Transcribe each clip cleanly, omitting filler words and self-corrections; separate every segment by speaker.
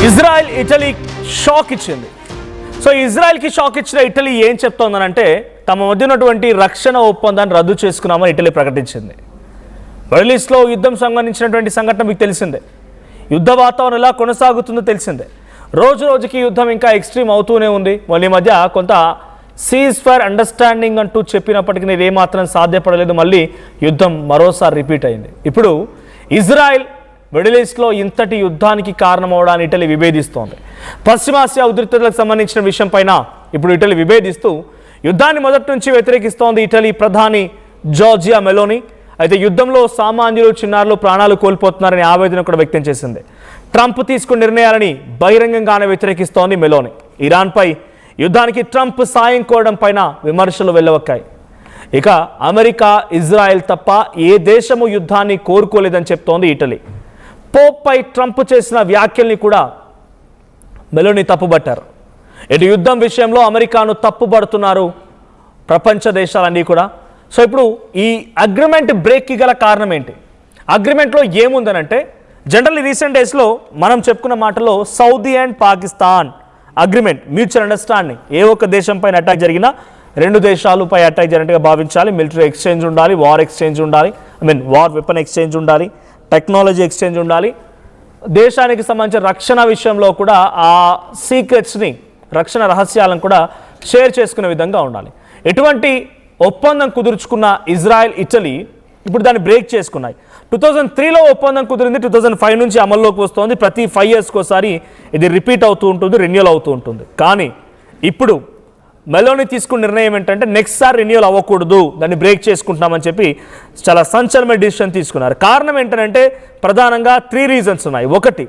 Speaker 1: Israel Italy shock ఇచ్చింది. So ఇజ్రాయెల్కి shock ఇచ్చిన Italy ఏం చెప్తోందనంటే తమ మధ్య ఉన్నటువంటి రక్షణ ఒప్పందాన్ని రద్దు చేసుకున్నామని ఇటలీ ప్రకటించింది. మిడిల్ ఈస్ట్లో యుద్ధం సంబంధించినటువంటి సంఘటన మీకు తెలిసిందే. యుద్ధ వాతావరణం ఎలా కొనసాగుతుందో తెలిసిందే. రోజు రోజుకి యుద్ధం ఇంకా ఎక్స్ట్రీమ్ అవుతూనే ఉంది. వాళ్ళ మధ్య కొంత సీజ్ ఫైర్ అండర్స్టాండింగ్ అంటూ చెప్పినప్పటికీ ఇది ఏమాత్రం సాధ్యపడలేదు. మళ్ళీ యుద్ధం మరోసారి రిపీట్ అయింది. ఇప్పుడు ఇజ్రాయెల్ మిడిల్ ఈస్ట్లో ఇంతటి యుద్ధానికి కారణమవడాన్ని ఇటలీ విభేదిస్తోంది. పశ్చిమాసియా ఉద్రిక్తతలకు సంబంధించిన విషయం పైన ఇప్పుడు ఇటలీ విభేదిస్తూ యుద్ధాన్ని మొదటి నుంచి వ్యతిరేకిస్తోంది ఇటలీ ప్రధాని జార్జియా మెలోనీ. అయితే యుద్ధంలో సామాన్యులు చిన్నారులు ప్రాణాలు కోల్పోతున్నారని ఆవేదన కూడా వ్యక్తం చేసింది. ట్రంప్ తీసుకున్న నిర్ణయాలని బహిరంగంగానే వ్యతిరేకిస్తోంది మెలోనీ. ఇరాన్పై యుద్ధానికి ట్రంప్ సాయం కోరడం పైన విమర్శలు వెల్లవక్కాయి. ఇక అమెరికా ఇజ్రాయెల్ తప్ప ఏ దేశము యుద్ధాన్ని కోరుకోలేదని చెప్తోంది ఇటలీ. పోప్పై ట్రంప్ చేసిన వ్యాఖ్యల్ని కూడా మెలోనీ తప్పుబట్టారు. ఇటు యుద్ధం విషయంలో అమెరికాను తప్పుబడుతున్నారు ప్రపంచ దేశాలన్నీ కూడా. సో ఇప్పుడు ఈ అగ్రిమెంట్ బ్రేక్కి గల కారణం ఏంటి? అగ్రిమెంట్లో ఏముందనంటే జనరల్లీ రీసెంట్ డేస్లో మనం చెప్పుకున్న మాటలో Saudi and Pakistan agreement mutual understanding. ఏ ఒక్క దేశం పైన అటాక్ జరిగినా రెండు దేశాలపై అటాక్ జరిగినట్టుగా భావించాలి. మిలిటరీ ఎక్స్చేంజ్ ఉండాలి, వార్ ఎక్స్చేంజ్ ఉండాలి, వార్ వెపన్ ఎక్స్చేంజ్ ఉండాలి, టెక్నాలజీ ఎక్స్చేంజ్ ఉండాలి. దేశానికి సంబంధించిన రక్షణ విషయంలో కూడా ఆ సీక్రెట్స్ని, రక్షణ రహస్యాలను కూడా షేర్ చేసుకునే విధంగా ఉండాలి. ఎటువంటి ఒప్పందం కుదుర్చుకున్న ఇజ్రాయెల్ ఇటలీ ఇప్పుడు దాన్ని బ్రేక్ చేసుకున్నాయి. 2003లో ఒప్పందం కుదిరింది, 2005 నుంచి అమల్లోకి వస్తుంది. ప్రతి 5 yearsకి ఒకసారి ఇది రిపీట్ అవుతూ ఉంటుంది, రెన్యూల్ అవుతూ ఉంటుంది. కానీ ఇప్పుడు మెలోనీ తీసుకున్న నిర్ణయం ఏంటంటే నెక్స్ట్ సారి రెన్యూల్ అవ్వకూడదు, దాన్ని బ్రేక్ చేసుకుంటున్నామని చెప్పి చాలా సంచలనమైన డిసిషన్ తీసుకున్నారు. కారణం ఏంటంటే ప్రధానంగా 3 reasons ఉన్నాయి. ఒకటి,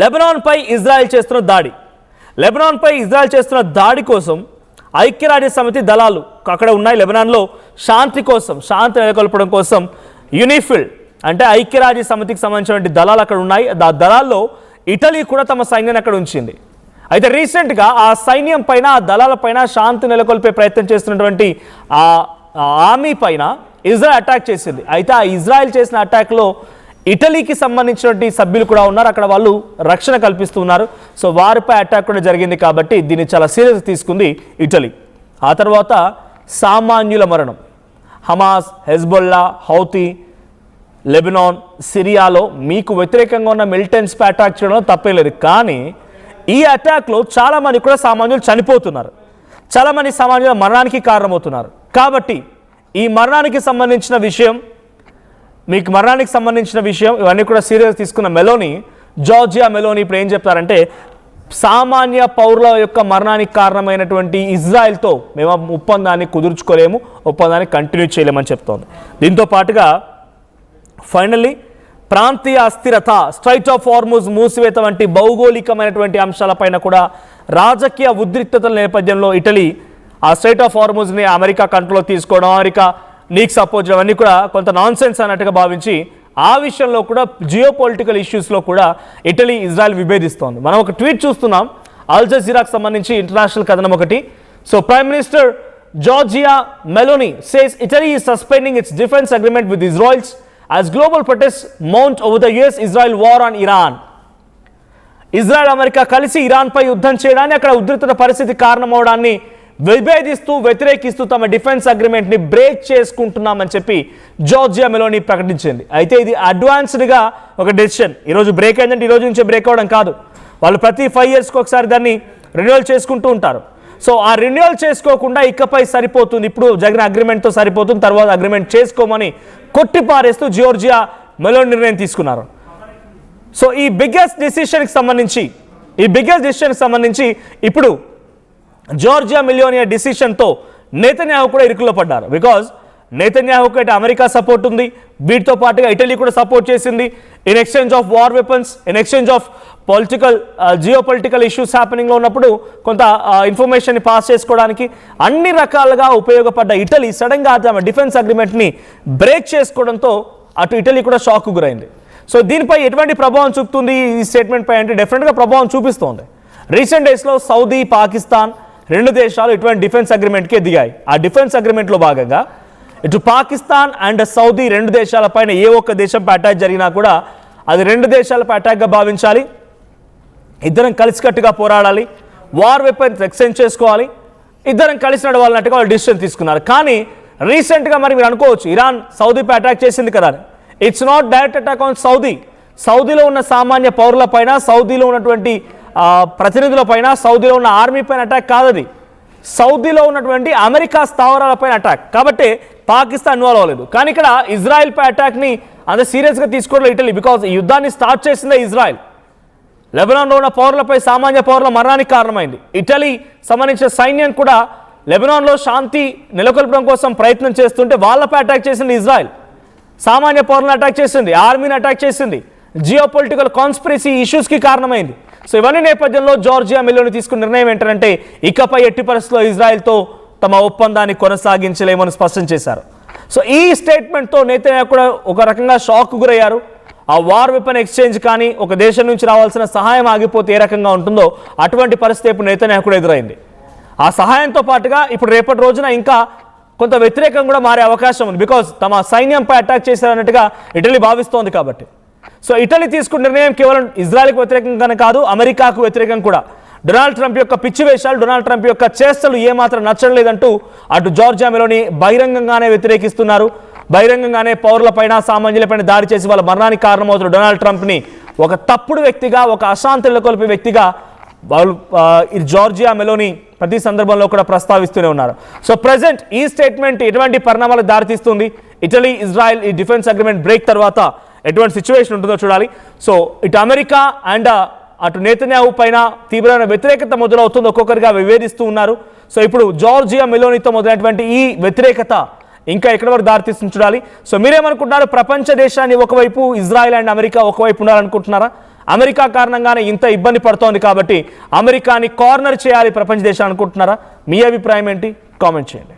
Speaker 1: లెబనాన్పై ఇజ్రాయెల్ చేస్తున్న దాడి. లెబనాన్పై ఇజ్రాయెల్ చేస్తున్న దాడి కోసం ఐక్యరాజ్య సమితి దళాలు అక్కడ ఉన్నాయి. లెబనాన్లో శాంతి కోసం, శాంతి నెలకొల్పడం కోసం యూనిఫిల్ అంటే ఐక్యరాజ్య సమితికి సంబంధించినటువంటి దళాలు అక్కడ ఉన్నాయి. ఆ దళాల్లో ఇటలీ కూడా తమ సైన్యాన్ని అక్కడ ఉంచింది. అయితే రీసెంట్గా ఆ సైన్యం పైన, ఆ దళాల పైన శాంతి నెలకొల్పే ప్రయత్నం చేస్తున్నటువంటి ఆ ఆర్మీ పైన ఇజ్రాయెల్ అటాక్ చేసింది. అయితే ఆ ఇజ్రాయెల్ చేసిన అటాక్లో ఇటలీకి సంబంధించినటువంటి సభ్యులు కూడా ఉన్నారు. అక్కడ వాళ్ళు రక్షణ కల్పిస్తున్నారు. సో వారిపై అటాక్ కూడా జరిగింది. కాబట్టి దీన్ని చాలా సీరియస్ తీసుకుంది ఇటలీ. ఆ తర్వాత సామాన్యుల మరణం. హమాస్, హెజ్బొల్లా, హౌతీ, లెబనాన్, సిరియాలో మీకు వ్యతిరేకంగా ఉన్న మిలిటెంట్స్పై అటాక్ చేయడంలో తప్పే లేదు. కానీ ఈ అటాక్లో చాలామంది కూడా సామాన్యులు చనిపోతున్నారు, చాలామంది సామాన్యుల మరణానికి కారణమవుతున్నారు. కాబట్టి ఈ మరణానికి సంబంధించిన విషయం, మీకు మరణానికి సంబంధించిన విషయం ఇవన్నీ కూడా సీరియస్ తీసుకున్న మెలోనీ, జార్జియా మెలోనీ ఇప్పుడు ఏం చెప్తారంటే సామాన్య పౌరుల యొక్క మరణానికి కారణమైనటువంటి ఇజ్రాయెల్తో మేము ఒప్పందాన్ని కుదుర్చుకోలేము, ఒప్పందాన్ని కంటిన్యూ చేయలేమని చెప్తోంది. దీంతో పాటుగా ఫైనల్లీ ప్రాంతీయ అస్థిరత, స్ట్రైట్ ఆఫ్ హార్ముజ్ మూసివేత వంటి భౌగోళికమైనటువంటి అంశాలపైన కూడా రాజకీయ ఉద్రిక్తతల నేపథ్యంలో ఇటలీ ఆ స్ట్రైట్ ఆఫ్ హార్ముజ్ని అమెరికా కంట్రోల్లో తీసుకోవడం, అమెరికా నీకు సపోర్ట్ చేయడం అన్నీ కూడా కొంత నాన్సెన్స్ అన్నట్టుగా భావించి ఆ విషయంలో కూడా జియో పొలిటికల్ ఇష్యూస్లో కూడా ఇటలీ ఇజ్రాయెల్ విభేదిస్తోంది. మనం ఒక ట్వీట్ చూస్తున్నాం అల్ జజీరాకు సంబంధించి ఇంటర్నేషనల్ కథనం ఒకటి. So prime minister Georgia Meloni says Italy is suspending it's defence agreement with Israel's as global protests mount over the US-Israel war on Iran. Israel America కలిసి ఇరాన్పై యుద్ధం చేయడాన్ని, అక్కడ ఉద్రిక్తత పరిస్థితి కారణమవడాన్ని విభేదిస్తూ, వ్యతిరేకిస్తూ తమ డిఫెన్స్ అగ్రిమెంట్ని బ్రేక్ చేసుకుంటున్నామని చెప్పి జార్జియా మెలోనీ ప్రకటించింది. అయితే ఇది అడ్వాన్స్డ్గా ఒక డెసిషన్. ఈరోజు బ్రేక్ అయిందంటే ఈరోజు నుంచే బ్రేక్ అవ్వడం కాదు. వాళ్ళు ప్రతి 5 yearsకి ఒకసారి దాన్ని రెన్యువల్ చేసుకుంటూ ఉంటారు. సో ఆ రెన్యువల్ చేసుకోకుండా ఇకపై సరిపోతుంది, ఇప్పుడు జరిగిన అగ్రిమెంట్తో సరిపోతుంది, తర్వాత అగ్రిమెంట్ చేసుకోమని కొట్టిపారేస్తూ జార్జియా మెలోనీ నిర్ణయం తీసుకున్నారు. సో ఈ బిగ్గెస్ట్ డెసిషన్కి సంబంధించి ఇప్పుడు జార్జియా మెలోనీ డిసిషన్తో నెతన్యాహు కూడా ఇరుకులో పడ్డారు. బికాజ్ నెతన్యాహుకు అయితే అమెరికా సపోర్ట్ ఉంది, వీటితో పాటుగా ఇటలీ కూడా సపోర్ట్ చేసింది. In exchange of war weapons, in exchange of geopolitical issues హ్యాపెనింగ్లో ఉన్నప్పుడు కొంత ఇన్ఫర్మేషన్ని పాస్ చేసుకోవడానికి అన్ని రకాలుగా ఉపయోగపడ్డ ఇటలీ సడన్గా తమ డిఫెన్స్ అగ్రిమెంట్ని బ్రేక్ చేసుకోవడంతో అటు ఇటలీ కూడా షాక్కు గురైంది. సో దీనిపై ఎటువంటి ప్రభావం చూపుతుంది ఈ స్టేట్మెంట్ పై అంటే డెఫినెట్గా ప్రభావం చూపిస్తోంది. రీసెంట్ డేస్లో సౌదీ, పాకిస్తాన్ రెండు దేశాలు ఇటువంటి డిఫెన్స్ అగ్రిమెంట్కే దిగాయి. ఆ డిఫెన్స్ అగ్రిమెంట్లో భాగంగా ఇటు పాకిస్తాన్ అండ్ సౌదీ రెండు దేశాలపైన ఏ ఒక్క దేశంపై అటాక్ జరిగినా కూడా అది రెండు దేశాలపై అటాక్గా భావించాలి. ఇద్దరం కలిసికట్టుగా పోరాడాలి, వార్ వెపన్స్ ఎక్స్చేంజ్ చేసుకోవాలి, ఇద్దరం కలిసి నడవాలన్నట్టుగా వాళ్ళు డిసిషన్ తీసుకున్నారు. కానీ రీసెంట్గా మరి మీరు అనుకోవచ్చు ఇరాన్ సౌదీపై అటాక్ చేసింది కదా. It's not direct attack on Saudi. సౌదీలో ఉన్న సామాన్య పౌరులపైన, సౌదీలో ఉన్నటువంటి ప్రతినిధులపైన, సౌదీలో ఉన్న ఆర్మీ పైన అటాక్ కాదది. సౌదీలో ఉన్నటువంటి అమెరికా స్థావరాలపైన అటాక్. కాబట్టి పాకిస్తాన్ ఇన్వాల్వ్ అవ్వలేదు. కానీ ఇక్కడ ఇజ్రాయెల్పై అటాక్ని అంత సీరియస్గా తీసుకోవడం ఇటలీ. బికాజ్ ఈ యుద్ధాన్ని స్టార్ట్ చేసిందే ఇజ్రాయెల్. లెబనాన్లో ఉన్న పౌరులపై, సామాన్య పౌరుల మరణానికి కారణమైంది. ఇటలీ సంబంధించిన సైన్యం కూడా లెబనాన్లో శాంతి నెలకొల్పడం కోసం ప్రయత్నం చేస్తుంటే వాళ్ళపై అటాక్ చేసింది ఇజ్రాయెల్. సామాన్య పౌరులను అటాక్ చేసింది, ఆర్మీని అటాక్ చేసింది, జియో పొలిటికల్ కాన్స్పిరసీ ఇష్యూస్కి కారణమైంది. సో ఇవన్నీ నేపథ్యంలో జార్జియా మెలోని తీసుకున్న నిర్ణయం ఏంటంటే ఇకపై ఎట్టి పరిస్థితుల్లో ఇజ్రాయెల్తో తమ ఒప్పందాన్ని కొనసాగించలేమని స్పష్టం చేశారు. సో ఈ స్టేట్మెంట్తో నెతన్యాహు కూడా ఒక రకంగా షాక్ గురయ్యారు. ఆ వార్ వెపన్ ఎక్స్చేంజ్ కానీ, ఒక దేశం నుంచి రావాల్సిన సహాయం ఆగిపోతే ఏ రకంగా ఉంటుందో అటువంటి పరిస్థితి ఇప్పుడు నెతన్యాహు కూడా ఎదురైంది. ఆ సహాయంతో పాటుగా ఇప్పుడు రేపటి రోజున ఇంకా కొంత వ్యతిరేకం కూడా మారే అవకాశం ఉంది. బికాజ్ తమ సైన్యంపై అటాక్ చేశారన్నట్టుగా ఇటలీ భావిస్తోంది కాబట్టి. సో ఇటలీ తీసుకున్న నిర్ణయం కేవలం ఇజ్రాయెల్కి వ్యతిరేకంగానే కాదు, అమెరికాకు వ్యతిరేకం కూడా. డొనాల్డ్ ట్రంప్ యొక్క పిచ్చి వేషాలు, డొనాల్డ్ ట్రంప్ యొక్క చేష్టలు ఏమాత్రం నచ్చడం లేదంటూ అటు జార్జియా మెలోని బహిరంగంగానే వ్యతిరేకిస్తున్నారు. బహిరంగంగానే పౌరులపైన, సామాన్యులపైన దాడి చేసి వాళ్ళ మరణానికి కారణమవుతున్న డొనాల్డ్ ట్రంప్ని ఒక తప్పుడు వ్యక్తిగా, ఒక అశాంతి నెలకొల్పే వ్యక్తిగా వాళ్ళు జార్జియా మెలోని ప్రతి సందర్భంలో కూడా ప్రస్తావిస్తూనే ఉన్నారు. సో ప్రెసెంట్ ఈ స్టేట్మెంట్ ఎటువంటి పరిణామాలకు దారితీస్తుంది, ఇటలీ ఇజ్రాయెల్ ఈ డిఫెన్స్ అగ్రిమెంట్ బ్రేక్ తర్వాత ఎటువంటి సిచ్యువేషన్ ఉంటుందో చూడాలి. సో ఇటు అమెరికా అండ్ అటు నెతన్యాహు పైన తీవ్రమైన వ్యతిరేకత మొదలవుతుంది, ఒక్కొక్కరిగా వివేదిస్తూ ఉన్నారు. సో ఇప్పుడు జార్జియా మెలోనితో మొదలైనటువంటి ఈ వ్యతిరేకత ఇంకా ఎక్కడి వరకు దారితీస్తుంది చూడాలి. సో మీరేమనుకుంటున్నారు? ప్రపంచ దేశాన్ని ఒకవైపు, ఇజ్రాయెల్ అండ్ అమెరికా ఒకవైపు ఉండాలనుకుంటున్నారా? అమెరికా కారణంగానే ఇంత ఇబ్బంది పడుతోంది కాబట్టి అమెరికాని కార్నర్ చేయాలి ప్రపంచ దేశాలు అనుకుంటున్నారా? మీ అభిప్రాయం ఏంటి? కామెంట్ చేయండి.